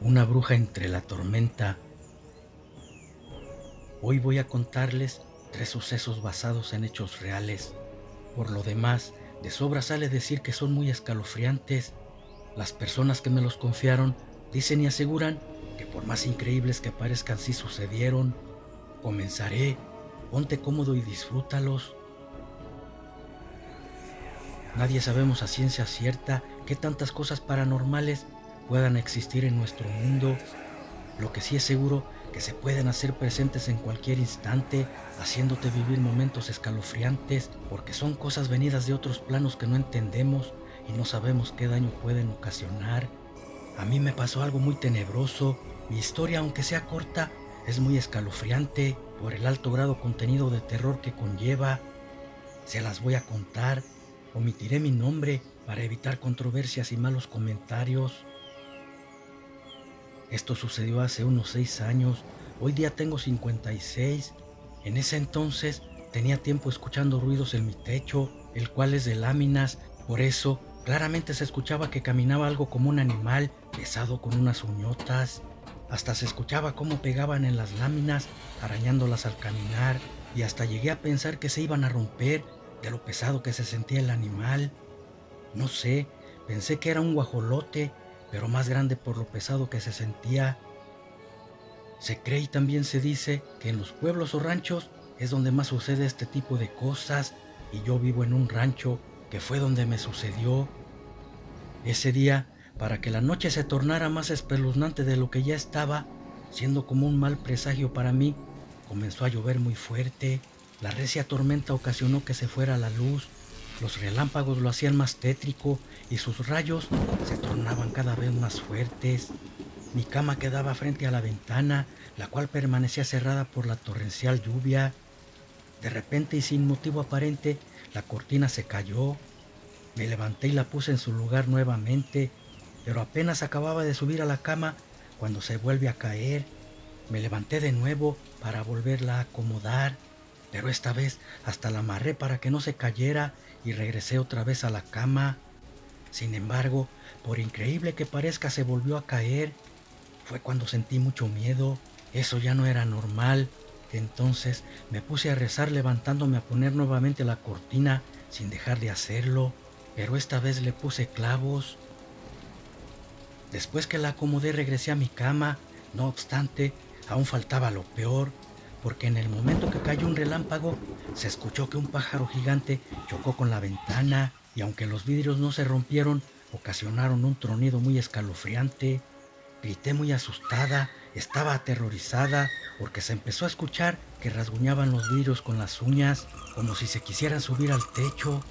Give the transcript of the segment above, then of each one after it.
Una bruja entre la tormenta. Hoy voy a contarles 3 sucesos basados en hechos reales. Por lo demás, de sobra sale decir que son muy escalofriantes. Las personas que me los confiaron dicen y aseguran que por más increíbles que parezcan sí sucedieron. Comenzaré. Ponte cómodo y disfrútalos. Nadie sabemos a ciencia cierta qué tantas cosas paranormales puedan existir en nuestro mundo. Lo que sí es seguro que se pueden hacer presentes en cualquier instante, haciéndote vivir momentos escalofriantes, porque son cosas venidas de otros planos que no entendemos y no sabemos qué daño pueden ocasionar. A mí me pasó algo muy tenebroso. Mi historia, aunque sea corta, es muy escalofriante por el alto grado contenido de terror que conlleva. Se las voy a contar. Omitiré mi nombre para evitar controversias y malos comentarios. Esto sucedió hace unos 6 años, hoy día tengo 56. En ese entonces tenía tiempo escuchando ruidos en mi techo, el cual es de láminas, por eso claramente se escuchaba que caminaba algo como un animal pesado con unas uñotas. Hasta se escuchaba cómo pegaban en las láminas, arañándolas al caminar, y hasta llegué a pensar que se iban a romper de lo pesado que se sentía el animal. No sé, pensé que era un guajolote, pero más grande por lo pesado que se sentía. Se cree y también se dice que en los pueblos o ranchos es donde más sucede este tipo de cosas, y yo vivo en un rancho que fue donde me sucedió. Ese día, para que la noche se tornara más espeluznante de lo que ya estaba, siendo como un mal presagio para mí, comenzó a llover muy fuerte. La recia tormenta ocasionó que se fuera la luz, los relámpagos lo hacían más tétrico y sus rayos se tornaban cada vez más fuertes. Mi cama quedaba frente a la ventana, la cual permanecía cerrada por la torrencial lluvia. De repente y sin motivo aparente, la cortina se cayó. Me levanté y la puse en su lugar nuevamente, pero apenas acababa de subir a la cama cuando se vuelve a caer. Me levanté de nuevo para volverla a acomodar, pero esta vez hasta la amarré para que no se cayera y regresé otra vez a la cama. Sin embargo, por increíble que parezca, se volvió a caer. Fue cuando sentí mucho miedo. Eso ya no era normal. Entonces me puse a rezar levantándome a poner nuevamente la cortina sin dejar de hacerlo, pero esta vez le puse clavos. Después que la acomodé regresé a mi cama. No obstante, aún faltaba lo peor, porque en el momento que cayó un relámpago, se escuchó que un pájaro gigante chocó con la ventana, y aunque los vidrios no se rompieron, ocasionaron un tronido muy escalofriante. Grité muy asustada, estaba aterrorizada, porque se empezó a escuchar que rasguñaban los vidrios con las uñas, como si se quisieran subir al techo.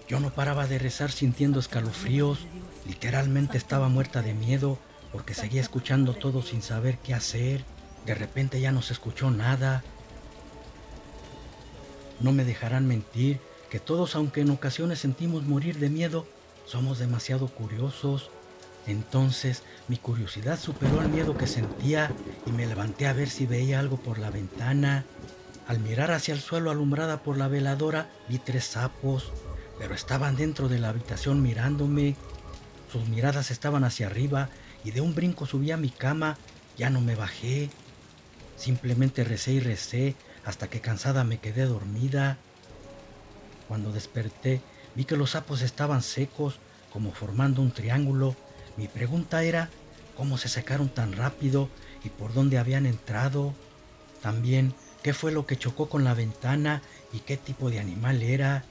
Yo no paraba de rezar sintiendo escalofríos, literalmente estaba muerta de miedo, porque seguía escuchando todo sin saber qué hacer. De repente ya no se escuchó nada. No me dejarán mentir que todos, aunque en ocasiones sentimos morir de miedo, somos demasiado curiosos. Entonces mi curiosidad superó al miedo que sentía y me levanté a ver si veía algo por la ventana. Al mirar hacia el suelo alumbrada por la veladora, vi 3 sapos, pero estaban dentro de la habitación mirándome. Sus miradas estaban hacia arriba y de un brinco subí a mi cama. Ya no me bajé. Simplemente recé y recé hasta que cansada me quedé dormida. Cuando desperté, vi que los sapos estaban secos, como formando un triángulo. Mi pregunta era, ¿cómo se secaron tan rápido y por dónde habían entrado? También, ¿qué fue lo que chocó con la ventana y qué tipo de animal era?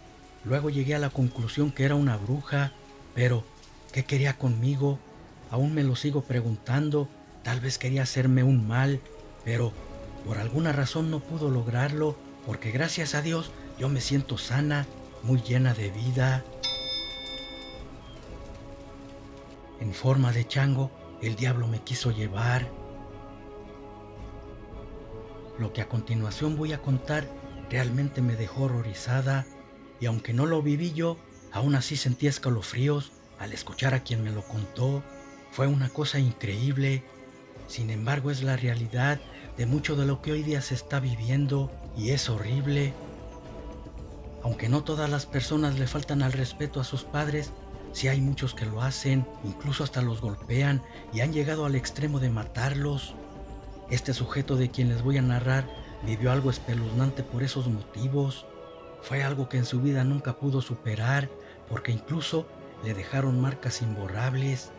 Luego llegué a la conclusión que era una bruja, pero ¿qué quería conmigo? Aún me lo sigo preguntando. Tal vez quería hacerme un mal, pero por alguna razón no pudo lograrlo, porque gracias a Dios yo me siento sana, muy llena de vida. En forma de chango, el diablo me quiso llevar. Lo que a continuación voy a contar realmente me dejó horrorizada, y aunque no lo viví yo, aún así sentí escalofríos al escuchar a quien me lo contó. Fue una cosa increíble. Sin embargo, es la realidad de mucho de lo que hoy día se está viviendo, y es horrible. Aunque no todas las personas le faltan al respeto a sus padres, Sí hay muchos que lo hacen, incluso hasta los golpean y han llegado al extremo de matarlos. Este sujeto de quien les voy a narrar vivió algo espeluznante por esos motivos. Fue algo que en su vida nunca pudo superar, porque incluso le dejaron marcas imborrables,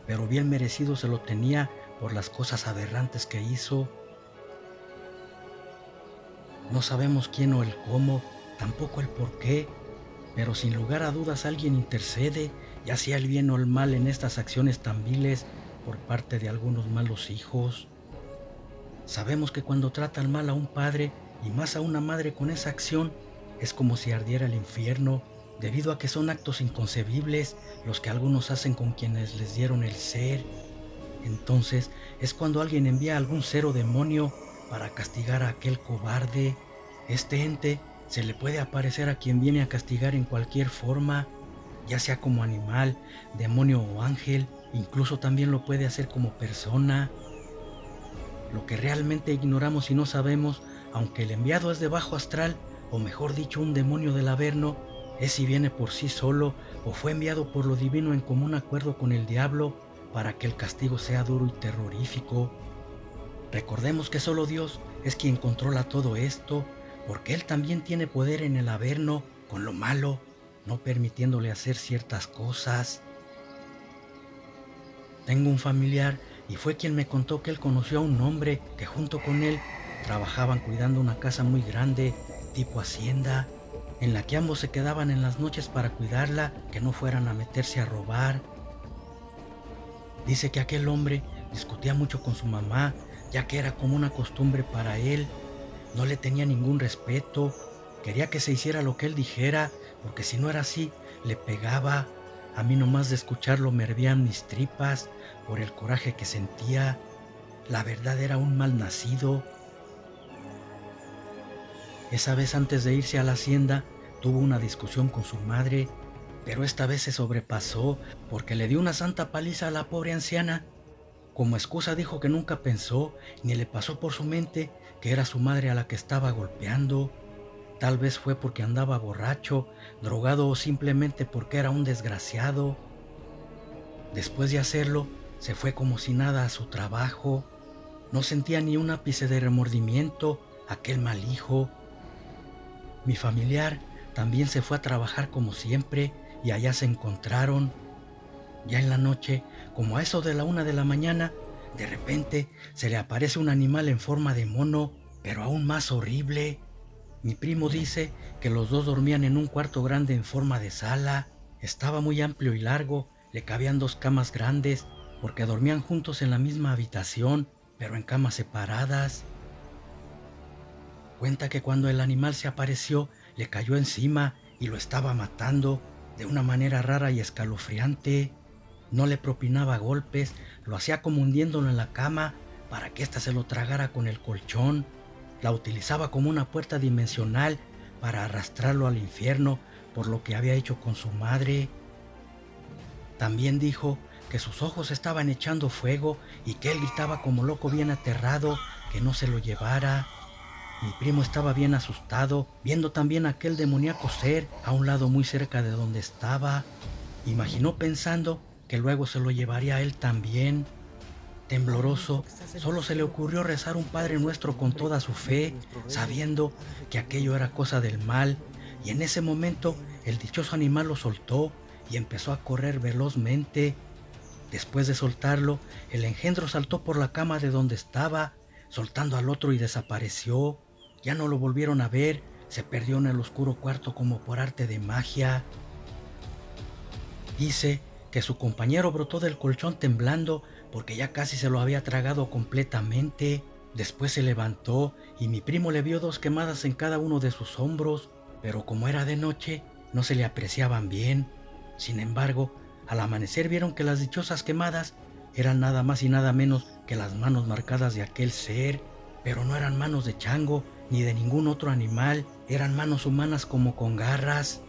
pero bien merecido se lo tenía por las cosas aberrantes que hizo. No sabemos quién o el cómo, tampoco el por qué, pero sin lugar a dudas alguien intercede, ya sea el bien o el mal, en estas acciones tan viles por parte de algunos malos hijos. Sabemos que cuando tratan mal a un padre y más a una madre con esa acción, es como si ardiera el infierno, debido a que son actos inconcebibles los que algunos hacen con quienes les dieron el ser. Entonces es cuando alguien envía algún ser o demonio para castigar a aquel cobarde. Este ente se le puede aparecer a quien viene a castigar en cualquier forma, ya sea como animal, demonio o ángel, incluso también lo puede hacer como persona. Lo que realmente ignoramos y no sabemos, aunque el enviado es de bajo astral, o mejor dicho un demonio del Averno, es si viene por sí solo o fue enviado por lo divino en común acuerdo con el diablo para que el castigo sea duro y terrorífico. Recordemos que solo Dios es quien controla todo esto, porque Él también tiene poder en el Averno con lo malo, no permitiéndole hacer ciertas cosas. Tengo un familiar y fue quien me contó que él conoció a un hombre que junto con él trabajaban cuidando una casa muy grande, tipo hacienda, en la que ambos se quedaban en las noches para cuidarla, que no fueran a meterse a robar. Dice que aquel hombre discutía mucho con su mamá, ya que era como una costumbre para él. No le tenía ningún respeto, quería que se hiciera lo que él dijera, porque si no era así, le pegaba. A mí nomás de escucharlo me hervían mis tripas por el coraje que sentía. La verdad era un mal nacido. Esa vez antes de irse a la hacienda, tuvo una discusión con su madre, pero esta vez se sobrepasó porque le dio una santa paliza a la pobre anciana. Como excusa dijo que nunca pensó ni le pasó por su mente que era su madre a la que estaba golpeando. Tal vez fue porque andaba borracho, drogado o simplemente porque era un desgraciado. Después de hacerlo, se fue como si nada a su trabajo. No sentía ni un ápice de remordimiento, aquel mal hijo. Mi familiar también se fue a trabajar como siempre y allá se encontraron. Ya en la noche, como a eso de la 1 de la mañana, de repente se le aparece un animal en forma de mono, pero aún más horrible. Mi primo dice que los dos dormían en un cuarto grande en forma de sala. Estaba muy amplio y largo, le cabían 2 camas grandes, porque dormían juntos en la misma habitación, pero en camas separadas. Cuenta que cuando el animal se apareció, le cayó encima y lo estaba matando de una manera rara y escalofriante. No le propinaba golpes, lo hacía como hundiéndolo en la cama para que ésta se lo tragara con el colchón. La utilizaba como una puerta dimensional para arrastrarlo al infierno por lo que había hecho con su madre. También dijo que sus ojos estaban echando fuego y que él gritaba como loco bien aterrado que no se lo llevara. Mi primo estaba bien asustado, viendo también aquel demoníaco ser a un lado muy cerca de donde estaba. Imaginó pensando que luego se lo llevaría a él también. Tembloroso, solo se le ocurrió rezar un Padre Nuestro con toda su fe, sabiendo que aquello era cosa del mal, y en ese momento el dichoso animal lo soltó y empezó a correr velozmente. Después de soltarlo, el engendro saltó por la cama de donde estaba, soltando al otro y desapareció. Ya no lo volvieron a ver, se perdió en el oscuro cuarto como por arte de magia. Dice que su compañero brotó del colchón temblando porque ya casi se lo había tragado completamente. Después se levantó y mi primo le vio 2 quemadas en cada uno de sus hombros, pero como era de noche, no se le apreciaban bien. Sin embargo, al amanecer vieron que las dichosas quemadas eran nada más y nada menos que las manos marcadas de aquel ser, pero no eran manos de chango ni de ningún otro animal, eran manos humanas como con garras.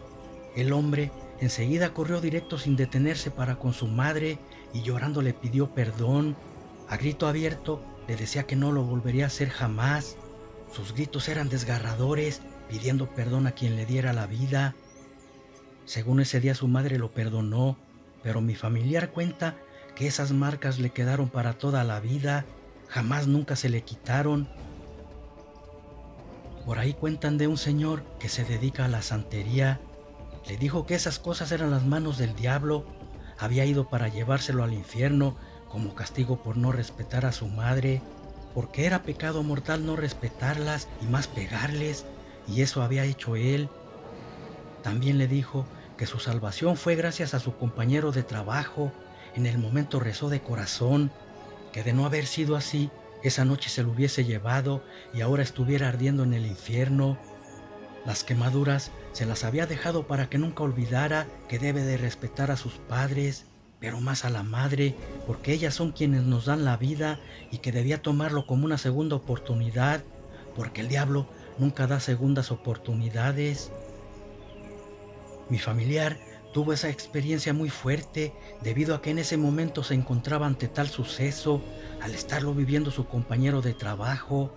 El hombre enseguida corrió directo sin detenerse para con su madre y llorando le pidió perdón. A grito abierto le decía que no lo volvería a hacer jamás. Sus gritos eran desgarradores, pidiendo perdón a quien le diera la vida. Según ese día su madre lo perdonó, pero mi familiar cuenta que esas marcas le quedaron para toda la vida, jamás nunca se le quitaron. Por ahí cuentan de un señor que se dedica a la santería. Le dijo que esas cosas eran las manos del diablo. Había ido para llevárselo al infierno como castigo por no respetar a su madre, porque era pecado mortal no respetarlas y más pegarles, y eso había hecho él. También le dijo que su salvación fue gracias a su compañero de trabajo. En el momento rezó de corazón, que de no haber sido así, esa noche se lo hubiese llevado y ahora estuviera ardiendo en el infierno. Las quemaduras se las había dejado para que nunca olvidara que debe de respetar a sus padres, pero más a la madre, porque ellas son quienes nos dan la vida y que debía tomarlo como una segunda oportunidad, porque el diablo nunca da segundas oportunidades. Mi familiar tuvo esa experiencia muy fuerte debido a que en ese momento se encontraba ante tal suceso, al estarlo viviendo su compañero de trabajo.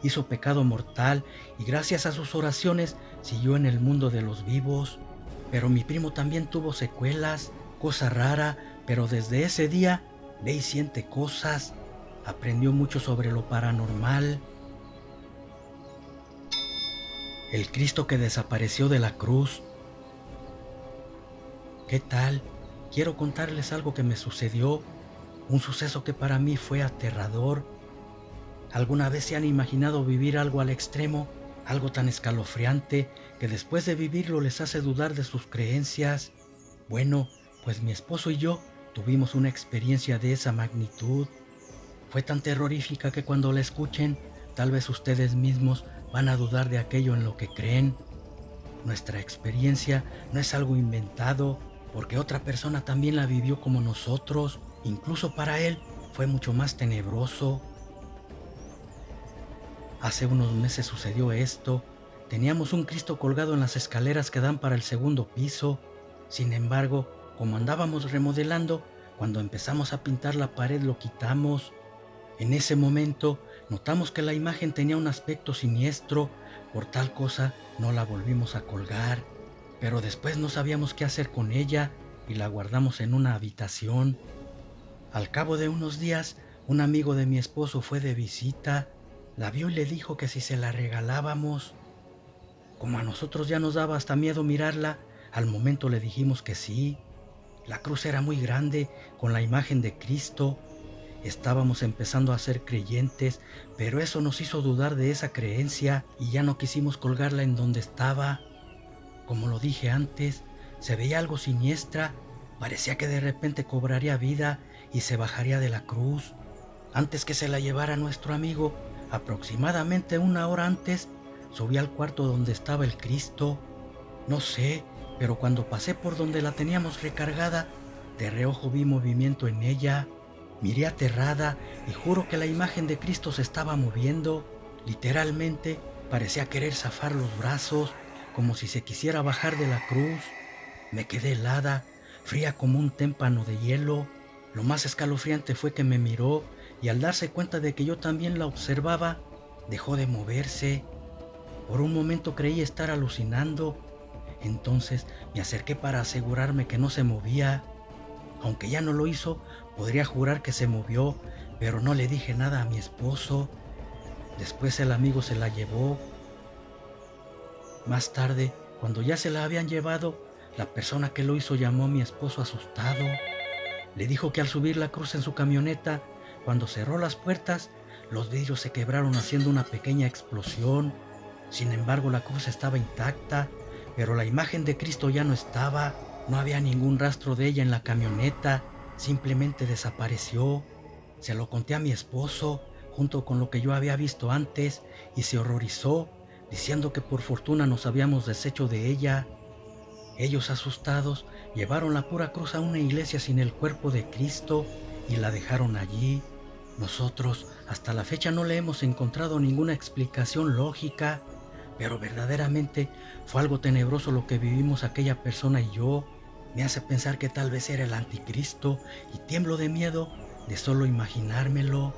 Hizo pecado mortal y gracias a sus oraciones siguió en el mundo de los vivos. Pero mi primo también tuvo secuelas, cosa rara, pero desde ese día ve y siente cosas. Aprendió mucho sobre lo paranormal. El Cristo que desapareció de la cruz. ¿Qué tal? Quiero contarles algo que me sucedió, un suceso que para mí fue aterrador. ¿Alguna vez se han imaginado vivir algo al extremo, algo tan escalofriante que después de vivirlo les hace dudar de sus creencias? Bueno, pues mi esposo y yo tuvimos una experiencia de esa magnitud. Fue tan terrorífica que cuando la escuchen, tal vez ustedes mismos van a dudar de aquello en lo que creen. Nuestra experiencia no es algo inventado, porque otra persona también la vivió como nosotros. Incluso para él fue mucho más tenebroso. Hace unos meses sucedió esto. Teníamos un Cristo colgado en las escaleras que dan para el segundo piso. Sin embargo, como andábamos remodelando, cuando empezamos a pintar la pared lo quitamos. En ese momento notamos que la imagen tenía un aspecto siniestro. Por tal cosa no la volvimos a colgar, pero después no sabíamos qué hacer con ella y la guardamos en una habitación. Al cabo de unos días, un amigo de mi esposo fue de visita, la vio y le dijo que si se la regalábamos. Como a nosotros ya nos daba hasta miedo mirarla, al momento le dijimos que sí. La cruz era muy grande, con la imagen de Cristo. Estábamos empezando a ser creyentes, pero eso nos hizo dudar de esa creencia y ya no quisimos colgarla en donde estaba. Como lo dije antes, se veía algo siniestra, parecía que de repente cobraría vida y se bajaría de la cruz. Antes que se la llevara nuestro amigo, aproximadamente una hora antes, subí al cuarto donde estaba el Cristo. No sé, pero cuando pasé por donde la teníamos recargada, de reojo vi movimiento en ella. Miré aterrada y juro que la imagen de Cristo se estaba moviendo. Literalmente parecía querer zafar los brazos, como si se quisiera bajar de la cruz. Me quedé helada, fría como un témpano de hielo. Lo más escalofriante fue que me miró y al darse cuenta de que yo también la observaba, dejó de moverse. Por un momento creí estar alucinando. Entonces me acerqué para asegurarme que no se movía. Aunque ya no lo hizo, podría jurar que se movió, pero no le dije nada a mi esposo. Después el amigo se la llevó. Más tarde, cuando ya se la habían llevado, la persona que lo hizo llamó a mi esposo asustado. Le dijo que al subir la cruz en su camioneta, cuando cerró las puertas, los vidrios se quebraron haciendo una pequeña explosión. Sin embargo, la cruz estaba intacta, pero la imagen de Cristo ya no estaba. No había ningún rastro de ella en la camioneta, simplemente desapareció. Se lo conté a mi esposo, junto con lo que yo había visto antes, y se horrorizó, diciendo que por fortuna nos habíamos deshecho de ella. Ellos, asustados, llevaron la pura cruz a una iglesia sin el cuerpo de Cristo y la dejaron allí. Nosotros hasta la fecha no le hemos encontrado ninguna explicación lógica, pero verdaderamente fue algo tenebroso lo que vivimos aquella persona y yo. Me hace pensar que tal vez era el anticristo y tiemblo de miedo de solo imaginármelo.